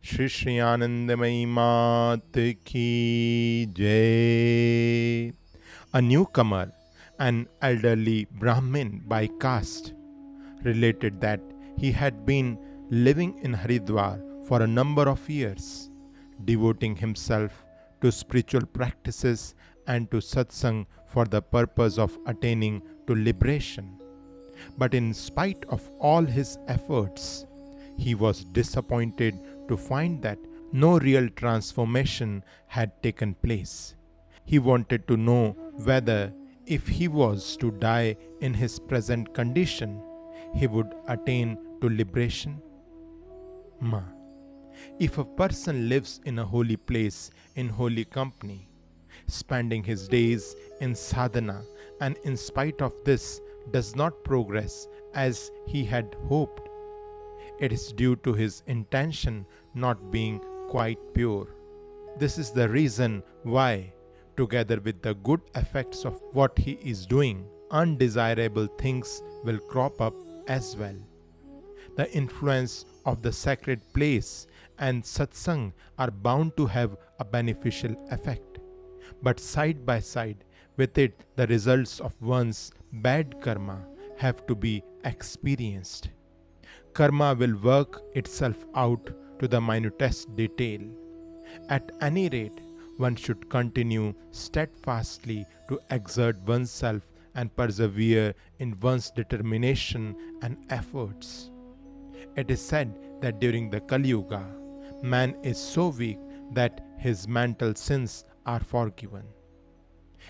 Shri Anandamayi Ma ki Jai. A newcomer, an elderly Brahmin by caste, related that he had been living in Haridwar for a number of years, devoting himself to spiritual practices and to satsang for the purpose of attaining to liberation. But in spite of all his efforts, he was disappointed to find that no real transformation had taken place. He wanted to know whether, if he was to die in his present condition, he would attain to liberation. Ma. If a person lives in a holy place in holy company, spending his days in sadhana, and in spite of this does not progress as he had hoped, it is due to his intention not being quite pure. This is the reason why, together with the good effects of what he is doing, undesirable things will crop up as well. The influence of the sacred place and satsang are bound to have a beneficial effect. But side by side with it, the results of one's bad karma have to be experienced. Karma will work itself out to the minutest detail. At any rate, one should continue steadfastly to exert oneself and persevere in one's determination and efforts. It is said that during the Kali Yuga, man is so weak that his mental sins are forgiven.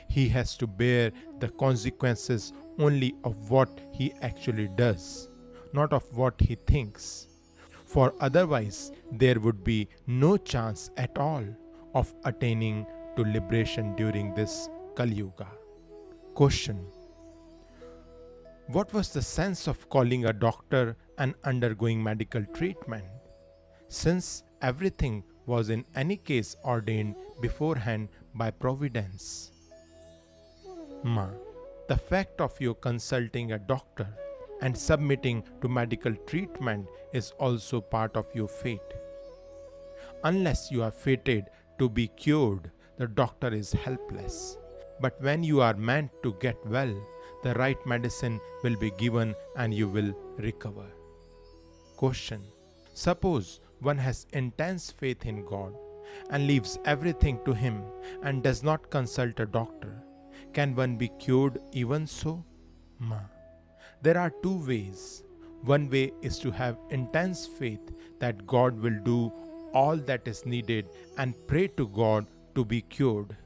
He has to bear the consequences only of what he actually does, not of what he thinks. For otherwise, there would be no chance at all of attaining to liberation during this Kali Yuga. Question: what was the sense of calling a doctor and undergoing medical treatment, since everything was in any case ordained beforehand by providence? Ma. The fact of you consulting a doctor and submitting to medical treatment is also part of your fate. Unless you are fated to be cured, the doctor is helpless. But when you are meant to get well, the right medicine will be given and you will recover. Question: suppose one has intense faith in God and leaves everything to Him and does not consult a doctor. Can one be cured even so? Ma. There are two ways. One way is to have intense faith that God will do all that is needed and pray to God to be cured.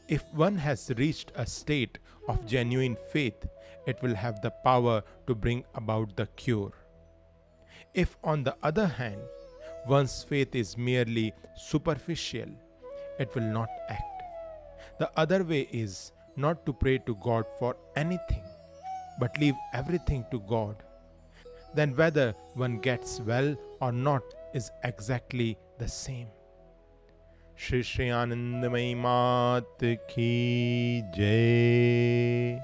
If one has reached a state of genuine faith, it will have the power to bring about the cure. If, on the other hand, one's faith is merely superficial, it will not act. The other way is not to pray to God for anything, but leave everything to God. Then whether one gets well or not is exactly the same. Shri Anandamayi Ma ki Jai.